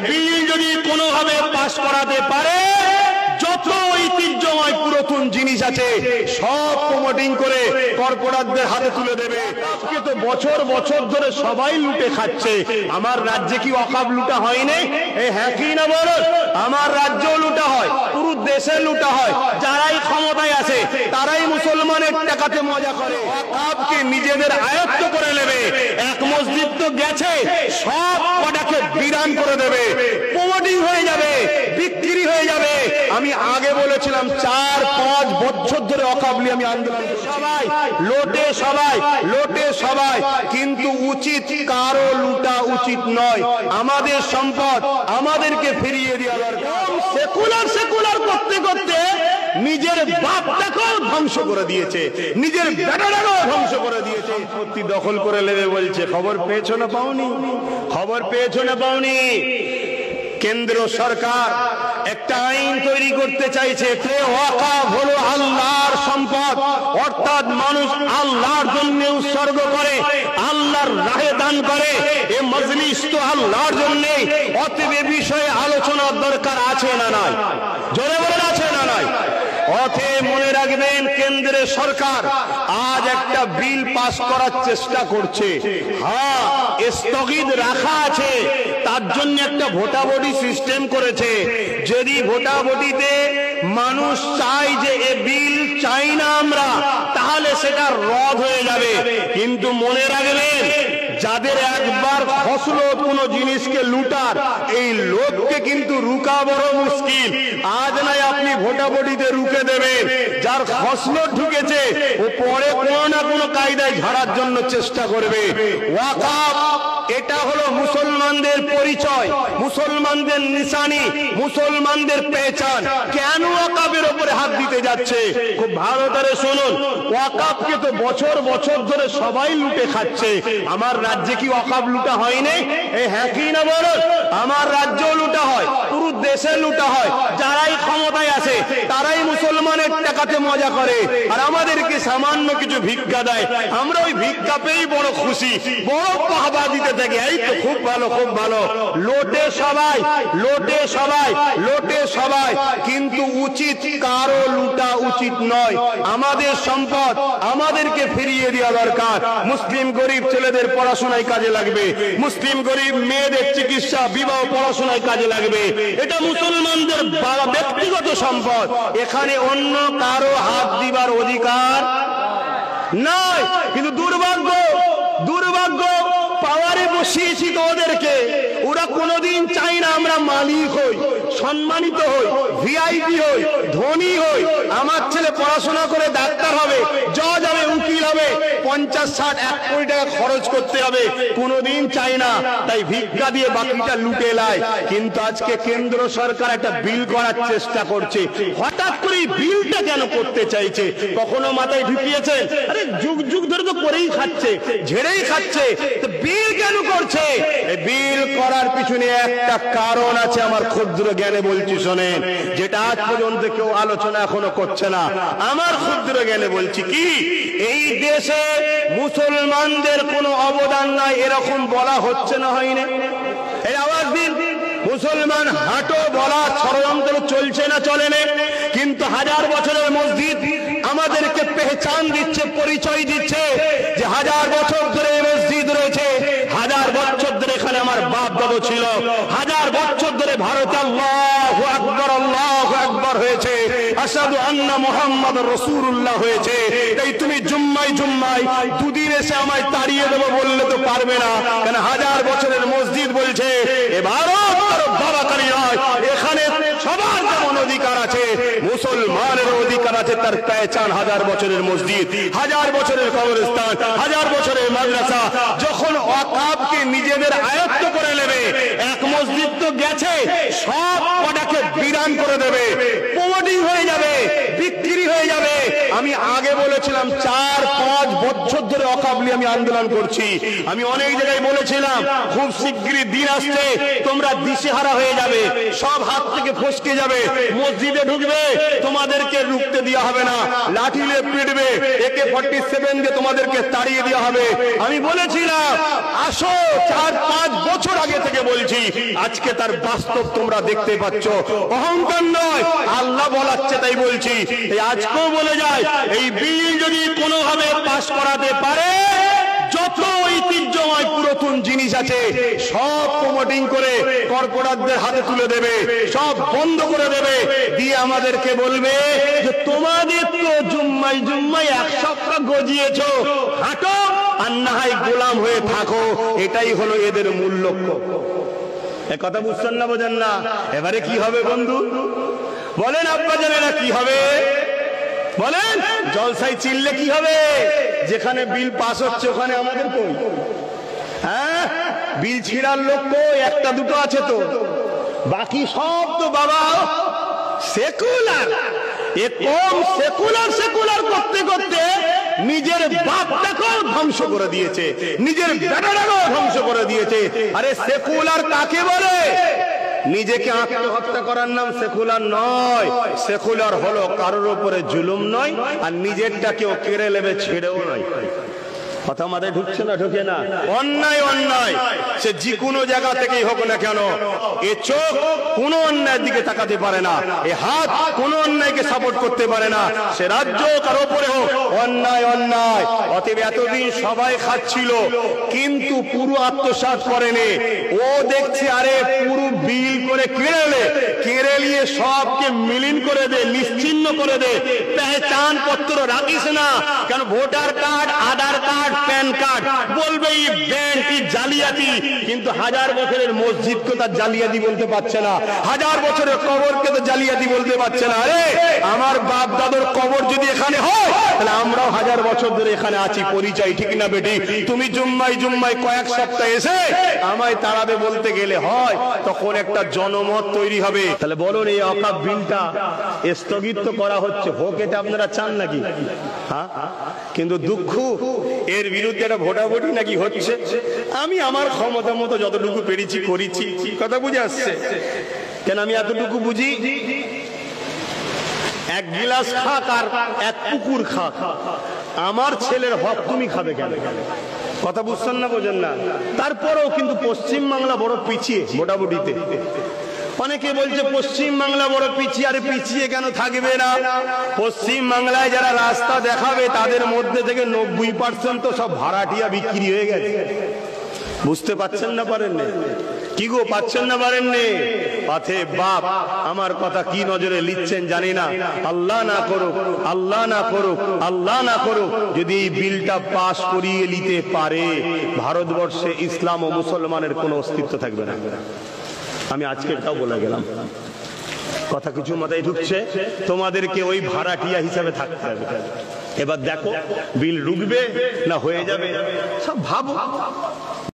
বিল যদি কোনোভাবে পাস করাতে পারে, যত ঐতিহ্যময় পুরাতন জিনিস আছে সব প্রমোটিং করে কর্পোরেটদের হাতে তুলে দেবে। আজকে তো বছর বছর ধরে সবাই লুটে খাচ্ছে। আমার রাজ্যে কি ওয়াকফ লুটা হয়নি? হ্যাঁ কি না বলো? আমার রাজ্যেও লুটা হয়, পুরো দেশে লুটা হয়। যারাই ক্ষমতায় আছে তারাই মুসলমানের টাকাতে মজা করে, ওয়াকফকে নিজেদের আয়ত্ত করে নেবে। এক মসজিদ তো গেছে, সব কটাকে বিরান করে দেবে, প্রমোটিং হয়ে যাবে, বিক্রি হয়ে যাবে। আমি আগে বলেছিলাম 4-5 বছর ধরে ওয়াকফ নিয়ে আমি আন্দোলন, সবাই লোটে, সবাই লোটে, সবাই। কিন্তু উচিত কারো লুটা উচিত নয়। আমাদের সম্পদ আমাদেরকে ফিরিয়ে দেওয়া দরকার। সেকুলার সেকুলার করতে করতে নিজের বাপটাকেও ধ্বংস করে দিয়েছে, নিজের বেটাটাকেও ধ্বংস করে দিয়েছে। সম্পত্তি দখল করে নেবে বলছে। খবর পেয়েছো না পাওনি? খবর পেয়েছো না পাওনি? কেন্দ্র সরকার একটা আইন তৈরি করতে চাইছে, ওয়াকফ হলো আল্লাহর সম্পদ, অর্থাৎ মানুষ আল্লাহর জন্য উৎসর্গ করে, আল্লাহর রাহে দান করে। এই মজলিস তো আল্লাহর জন্য, অতএব এ বিষয়ে আলোচনার দরকার আছে না নাই? জোরে বলেন আছে না নাই? অতএব মনে রাখবেন, কেন্দ্রের সরকার আজ একটা বিল পাস করার চেষ্টা করছে। হ্যাঁ, স্থগিত রাখা আছে, তার জন্য একটা ভোটাভুটি সিস্টেম করেছে। যদি ভোটাভুটিতে মানুষ চায় যে এ বিল চাই না আমরা, তাহলে সেটা রদ হয়ে যাবে। কিন্তু মনে রাখবেন, যাদের একবার ফসল কোন জিনিসকে লুটার, এই লোককে কিন্তু রুকা বড় মুশকিল। আজ নাই আপনি ভোটাভুটিতে রুকে দেবেন, যার ফসল ঢুকেছে ও পরে কোনো না কোনো কায়দায় ঝাড়ার জন্য চেষ্টা করবে। ওয়াকফ এটা হলো মুসলমানদের পরিচয়, মুসলমানদের নিশানি, মুসলমানদের পেহচান। কেন ওয়াকফের উপরে হাত দিতে যাচ্ছে? খুব ভালো করে শুনুন। ওয়াকফকে তো বছর বছর ধরে সবাই লুটে খাচ্ছে। আমার রাজ্যে কি ওয়াকফ লুটা হয়নি? হ্যাঁ কি না বলো? আমার রাজ্যেও লুটা হয়, পুরো দেশে লুটা হয়। যারাই ক্ষমতায় আছে তারাই মুসলমানের টাকাতে মজা করে, আর আমাদেরকে সামান্য কিছু ভিক্ষা দেয়। আমরা ওই ভিক্ষা পেয়েই বড় খুশি, বড় পাহাবা দিতে থাকি। এই তো খুব ভালো, খুব ভালো। লোটে সবাই, লোটে সবাই, লোটে সবাই। কিন্তু উচিত কারো লুটা উচিত নয়। আমাদের সম্পদ আমাদেরকে ফিরিয়ে দেওয়া দরকার। মুসলিম গরিব ছেলেদের পড়াশোনায় কাজে লাগবে, মুসলিম গরিব মেয়েদের চিকিৎসা, বিবাহ, পড়াশোনায় কাজে লাগবে। এটা মুসলমানদের ব্যক্তিগত সম্পদ, এখানে অন্য কারো হাত দিবার অধিকার নয়। কিন্তু দুর্ভাগ্য, দুর্ভাগ্য, পাওয়ারে বসিয়েছি তো ওদেরকে, ওরা কোনোদিন চাই না আমরা মালিক হই, সম্মানিত হই, ভিআইপি হই, ধনী হই। আমার ছেলে পড়াশোনা করে ডাক্তার হবে, জজ হবে, উকিল হবে, 50-60-1 কোটি টাকা খরচ করতে হবে, কোনোদিন চাই না। তাই ভিক্ষা দিয়ে বাকিটা লুটে লাই। কিন্তু আজকে কেন্দ্র সরকার একটা বিল করার চেষ্টা করছে। হঠাৎ করে বিলটা কেন করতে চাইছে? কখনো মাথায় ঢুকিয়েছে? আরে যুগ যুগ ধরে তো করেই খাচ্ছে, ঝেড়েই খাচ্ছে, তো বিল কেন করছে? বিল করার পিছনে একটা কারণ আছে, আমার ক্ষুদ্র জ্ঞানে বলছি শোনেন, যেটা আজ পর্যন্ত কেউ আলোচনা এখনো করছে না। আমার ক্ষুদ্র জ্ঞানে বলছি কি, এই দেশে মুসলমানদের কোনো অবদান নাই এরকম বলা হচ্ছে না, হয়নি? এই আওয়াজ দিন, মুসলমান হাঁটো বলা ষড়যন্ত্র চলছে না চলে না? কিন্তু 1000 বছরের মসজিদ আমাদেরকে পেহচান দিচ্ছে, পরিচয় দিচ্ছে যে 1000 বছর ধরে মসজিদ রয়েছে, 1000 বছর ধরে এখানে আমার বাপ দাদু ছিল, 1000 বছর ধরে ভারতে আল্লাহু আকবার, আল্লাহু আকবার হয়েছে, আশহাদু আন্না মুহাম্মাদুর রাসূলুল্লাহ হয়েছে। তাই তুমি জুম্মায় জুম্মায় দুদিন এসে আমায় তাড়িয়ে দেবো বললে তো পারবে না, কারণ 1000 বছরের মসজিদ বলছে এ ভারত বাবাকারী নয়, এখানে সবার যেমন অধিকার আছে মুসলমানের অধিকার আছে, তার পেহচান 1000 বছরের মসজিদ, 1000 বছরের কবরস্থান, 1000 বছরের মাদ্রাসা। যখন ওয়াকফকে নিজেদের আয়ত্ত করে নেবে, এক মসজিদ তো গেছে, সব কটাকে বিরান করে দেবে, প্রমোটিং হয়ে যাবে, বিক্রি হয়ে যাবে। আমি আগে বলেছিলাম 4-5 বছর ধরে ওয়াকফ নিয়ে আমি আন্দোলন করছি। আমি অনেক জায়গায় বলেছিলাম খুব শিগগিরই দিন আসছে তোমরা দিশেহারা হয়ে যাবে, সব হাত থেকে ফসকে যাবে, মসজিদে ঢুকবে তোমাদেরকে রুখতে দেওয়া হবে না, লাঠিলে পিটবে, AK-47 দিয়ে তোমাদেরকে তাড়িয়ে দেওয়া হবে। আমি বলেছিলাম আসো, 4-5 বছর আগে থেকে বলছি, আজকে তার বাস্তব তোমরা দেখতে পাচ্ছ। অহংকার নয়, আল্লাহ বলাচ্ছে তাই বলছি। আজকেও বলে যায়, এই বিল যদি কোনোভাবে পাশ করাতে পারে, যত ঐতিহ্যময় পুরাতন জিনিস আছে সব প্রমোটিং করে কর্পোরেটদের হাতে তুলে দেবে, সব বন্ধ করে দেবে, দিয়ে আমাদেরকে বলবে যে তোমাদের তো জুম্মাই জুম্মাই 1 সপ্তাহ গজিয়েছো, হাঁটো আর না হয় গোলাম হয়ে থাকো। এটাই হলো এদের মূল লক্ষ্য। এ কথা বুঝছেন না, বোঝেন না? এবারে কি হবে বন্ধু বলেন, আব্বাজানেরা কি হবে বলেন? জলসাই চিল্লে কি হবে? যেখানে বিল পাস হচ্ছে ওখানে আমাদের কই? হ্যাঁ, বিল ছিঁড়ার লোক কই? একটা দুটো আছে তো, বাকি সব তো বাবা সেকুলার। এ কম সেকুলার সেকুলার করতে করতে নিজের বাপটাকেও ধ্বংস করে দিয়েছে, নিজের বেটাটাকেও ধ্বংস করে দিয়েছে। আরে সেকুলার কাকে বলে? নিজেকে আত্মহত্যা করার নাম সেকুলার নয়। সেকুলার হলো কারোর উপরে জুলুম নয়, আর নিজেরটাকেও কেড়ে নেবে ছেড়েও নয়। কথা আমাদের ঢুকছে না, ঢুকে না? অন্যায় অন্যায়, সে যে কোনো জায়গা থেকেই হোক না কেন, এ চোখ কোনো অন্যায়ের দিকে তাকাতে পারে না, এ হাত কোনো অন্যায়কে সাপোর্ট করতে পারে না, সে রাজ্য কারো উপরে হোক, অন্যায় অন্যায়। অতএব এতদিন সবাই খাচ্ছিল কিন্তু পুরো আত্মসাৎ করেনি। ও দেখছে আরে পুরো বিল করে কেড়ে নিয়ে সবকে মিলিন করে দে, নিশ্চিহ্ন করে দে, পেহচান পত্র রাখিস না কেন, ভোটার কার্ড, আধার কার্ড, প্যান কার্ড, বলবে এই ব্যাংক জালিয়াতি। কিন্তু 1000 বছরের মসজিদকে তার জালিয়াতি বলতে পারছে না, 1000 বছরের কবরকে তো জালিয়াতি বলতে পারছে না। আরে আমার বাপ দাদুর কবর যদি এখানে হয়, তাহলে আমরাও 1000 বছর ধরে এখানে আছি, পরিচয় ঠিক না বেটি? তুমি জুম্মাই জুম্মাই কয়েক সপ্তাহ এসে আমায় তাড়াবে বলতে গেলে হয়, তখন একটা জনমত তৈরি হবে। তাহলে বলুন, এই ওয়াকফ বিলটা স্থগিত করা হচ্ছে, হোক, এটা আপনারা চান নাকি? হ্যাঁ, কিন্তু দুঃখ এর বিরুদ্ধে একটা ভোটাভুটি নাকি হচ্ছে। আমি আমার ক্ষমতা মতো যতটুকু পেরেছি করেছি। কথা বুঝে আসছে? কেন আমি এতটুকু বুঝি, 1 গিলাস খাক আর 1 পুকুর খাক, আমার ছেলের হক তুমি খাবে কেন? কথা বুঝছেন না, বোঝেন না? তারপরেও কিন্তু পশ্চিম বাংলা বড় পিছিয়ে ভোটাভুটিতে। অনেকে বলছে পশ্চিম বাংলা বড় পিছিয়ে। আরে পিছিয়ে কেন থাকবে না? পশ্চিম বাংলায় যারা রাস্তা দেখাবে তাদের মধ্যে থেকে 90% তো সব ভাড়াটিয়া বিক্রি হয়ে গেছে। বুঝতে পারছেন না, পারেননি? কি গো, পাচ্ছেন না, পারেননি? পাথে বাপ আমার কথা কি নজরে লিখছেন জানি না। আল্লাহ না করুক, আল্লাহ না করুক, আল্লাহ না করুক, যদি এই বিলটা পাশ করিয়ে নিতে পারে, ভারতবর্ষে ইসলাম ও মুসলমানের কোনো অস্তিত্ব থাকবে না। আমি আজকে এটাও বলে গেলাম। কথা কিছু মাথায় ঢুকছে? তোমাদেরকে ওই ভাড়াটিয়া হিসাবে থাকতে হবে। এবার দেখো বিল রুখবে না হয়ে যাবে, সব ভাবো।